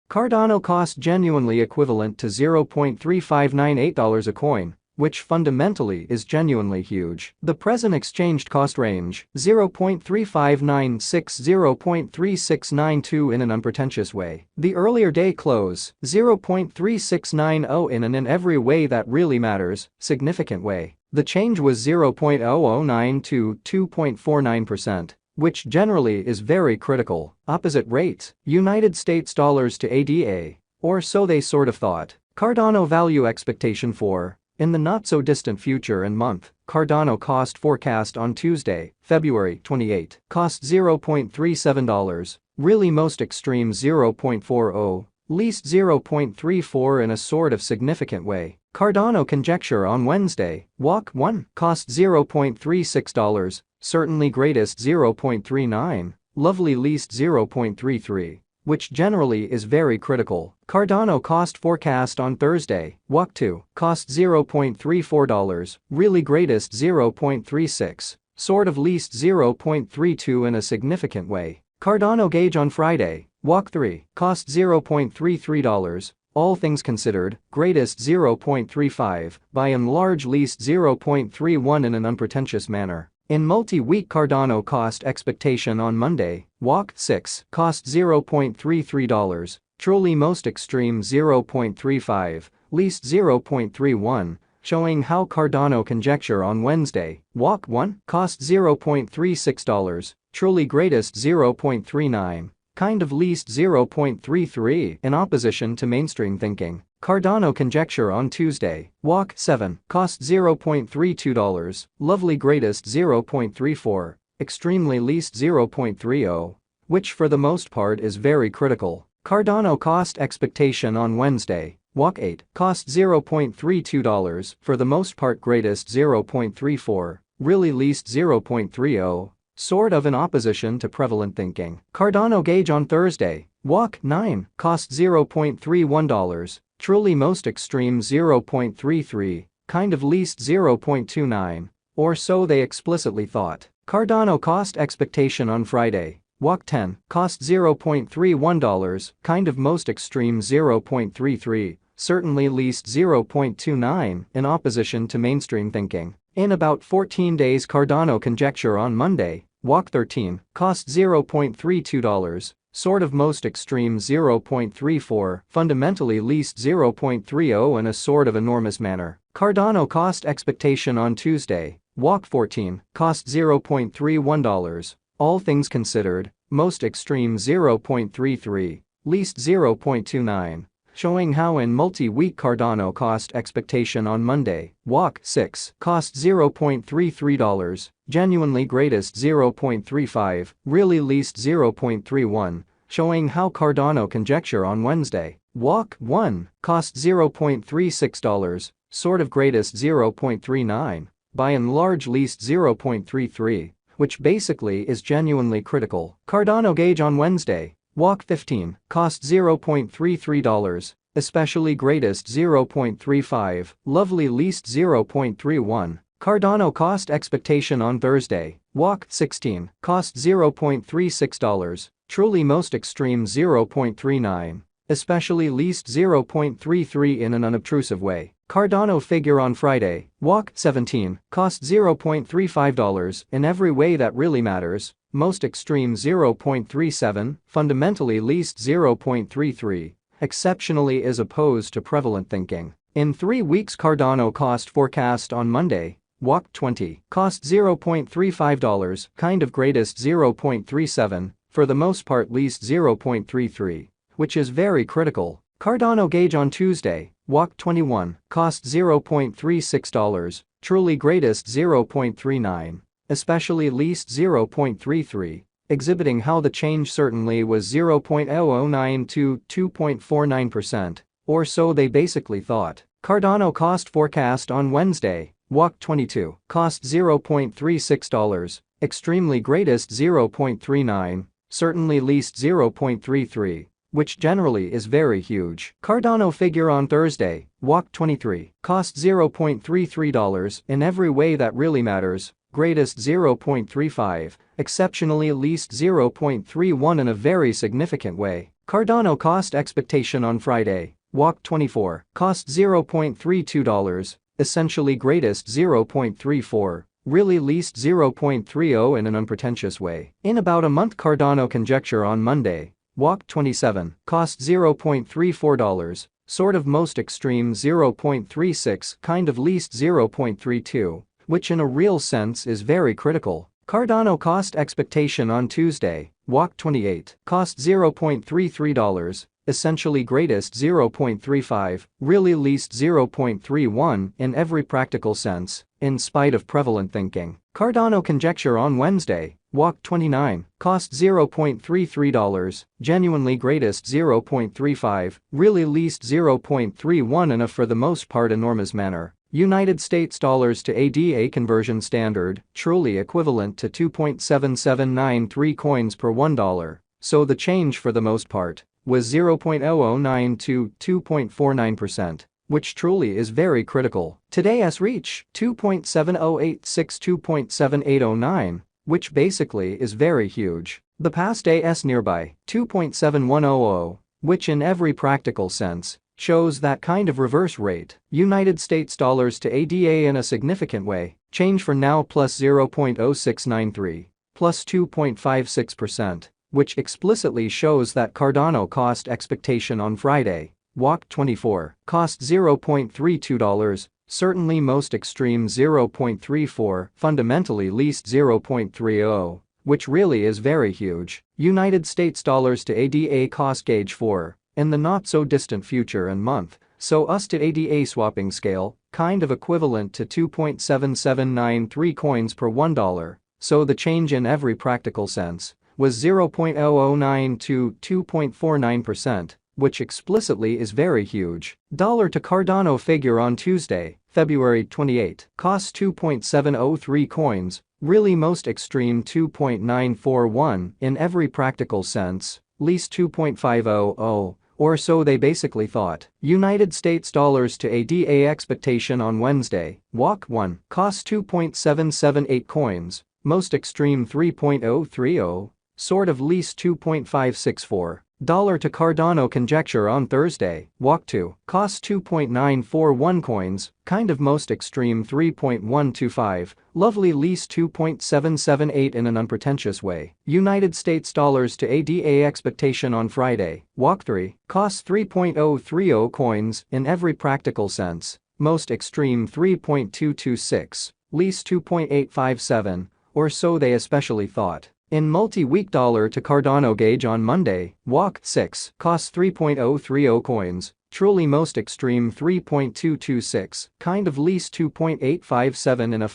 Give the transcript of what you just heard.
Cardano cost genuinely equivalent to $0.3598 a coin, which fundamentally is genuinely huge. The present exchanged cost range, 0.3596 0.3692 in an unpretentious way. The earlier day close, 0.3690 in an in every way that really matters, significant way. The change was 0.0092 to 2.49%. Which generally is very critical. Opposite rates, United States dollars to ADA, or so they sort of thought. Cardano value expectation for, in the not-so-distant future and month, Cardano cost forecast on Tuesday, February 28, cost $0.37, really most extreme 0.40, least 0.34 in a sort of significant way. Cardano conjecture on Wednesday, walk 1, cost $0.36, certainly greatest 0.39, lovely least 0.33, which generally is very critical. Cardano cost forecast on Thursday, walk 2, cost $0.34, really greatest 0.36, sort of least 0.32 in a significant way. Cardano gauge on Friday, walk 3, cost $0.33, all things considered, greatest 0.35, by and large least 0.31 in an unpretentious manner. In multi-week Cardano cost expectation on Monday, walk 6, cost $0.33, truly most extreme 0.35, least 0.31, showing how Cardano conjecture on Wednesday, walk 1, cost $0.36, truly greatest 0.39, kind of least 0.33 in opposition to mainstream thinking. Cardano conjecture on Tuesday, walk 7, cost $0.32, lovely greatest 0.34, extremely least 0.30, which for the most part is very critical. Cardano cost expectation on Wednesday, walk 8, cost $0.32, for the most part greatest 0.34, really least 0.30, sort of in opposition to prevalent thinking. Cardano gauge on Thursday, walk 9, cost $0.31, truly most extreme 0.33, kind of least 0.29, or so they explicitly thought. Cardano cost expectation on Friday, walk 10, cost $0.31, kind of most extreme 0.33, certainly least 0.29 in opposition to mainstream thinking. In about 14 days Cardano conjecture on Monday, walk 13, cost $0.32, sort of most extreme 0.34, fundamentally least 0.30 in a sort of enormous manner. Cardano cost expectation on Tuesday, walk 14, cost $0.31, all things considered, most extreme 0.33, least 0.29, showing how in multi-week Cardano cost expectation on Monday, walk 6, cost $0.33, genuinely greatest 0.35, really least 0.31, showing how Cardano conjecture on Wednesday, walk 1, cost $0.36, sort of greatest 0.39, by and large least 0.33, which basically is genuinely critical. Cardano gauge on Wednesday, walk 15, cost $0.33, especially greatest 0.35, lovely least 0.31. Cardano cost expectation on Thursday, walk 16, cost $0.36, truly most extreme 0.39, especially least 0.33 in an unobtrusive way. Cardano figure on Friday, walk 17, cost $0.35 in every way that really matters, most extreme 0.37, fundamentally least 0.33, exceptionally is opposed to prevalent thinking. In 3 weeks Cardano cost forecast on Monday, walk 20, cost $0.35, kind of greatest 0.37, for the most part least 0.33, which is very critical. Cardano gauge on Tuesday, walk 21, cost $0.36, truly greatest 0.39, especially least 0.33, exhibiting how the change certainly was 0.009 to 2.49%, or so they basically thought. Cardano cost forecast on Wednesday, walk 22, cost $0.36, extremely greatest 0.39, certainly least 0.33, which generally is very huge. Cardano figure on Thursday, walk 23, cost $0.33 in every way that really matters, greatest 0.35, exceptionally least 0.31 in a very significant way. Cardano cost expectation on Friday. Walk 24. Cost $0.32. Essentially greatest 0.34. Really least 0.30 in an unpretentious way. In about a month Cardano conjecture on Monday. Walk 27. Cost $0.34. Sort of most extreme 0.36, kind of least 0.32, which in a real sense is very critical. Cardano cost expectation on Tuesday. Walk 28. Cost $0.33. Essentially greatest 0.35, really least 0.31 in every practical sense, in spite of prevalent thinking. Cardano conjecture on Wednesday. Walk 29. Cost $0.33. Genuinely greatest 0.35, really least 0.31 in a for the most part enormous manner. United States dollars to ADA conversion standard, truly equivalent to 2.7793 coins per $1. So the change for the most part was 0.0092 to 2.49%, which truly is very critical. Today's reach, 2.7086 2.7809, which basically is very huge. The past day's nearby, 2.7100, which in every practical sense, shows that kind of reverse rate. United States dollars to ADA in a significant way, change for now plus 0.0693, plus 2.56%. Which explicitly shows that Cardano cost expectation on Friday. Walk 24. Cost $0.32, certainly most extreme 0.34, fundamentally least 0.30, which really is very huge. United States dollars to ADA cost gauge 4, in the not so distant future and month, so US to ADA swapping scale, kind of equivalent to 2.7793 coins per $1, so the change in every practical sense was 0.0092 to 2.49%, which explicitly is very huge. Dollar to Cardano figure on Tuesday, February 28, cost 2.703 coins, really most extreme 2.941 in every practical sense, least 2.500, or so they basically thought. United States dollars to ADA expectation on Wednesday, Walk 1, cost 2.778 coins, most extreme 3.030, sort of least 2.564. Dollar to Cardano conjecture on Thursday, Walk 2, cost 2.941 coins, kind of most extreme 3.125, lovely least 2.778 in an unpretentious way. United States dollars to ADA expectation on Friday, Walk 3, cost 3.030 coins in every practical sense, most extreme 3.226, least 2.857, or so they especially thought. In multi-week dollar to Cardano gauge on Monday, Walk 6, cost 3.030 coins, truly most extreme 3.226, kind of least 2.857 in a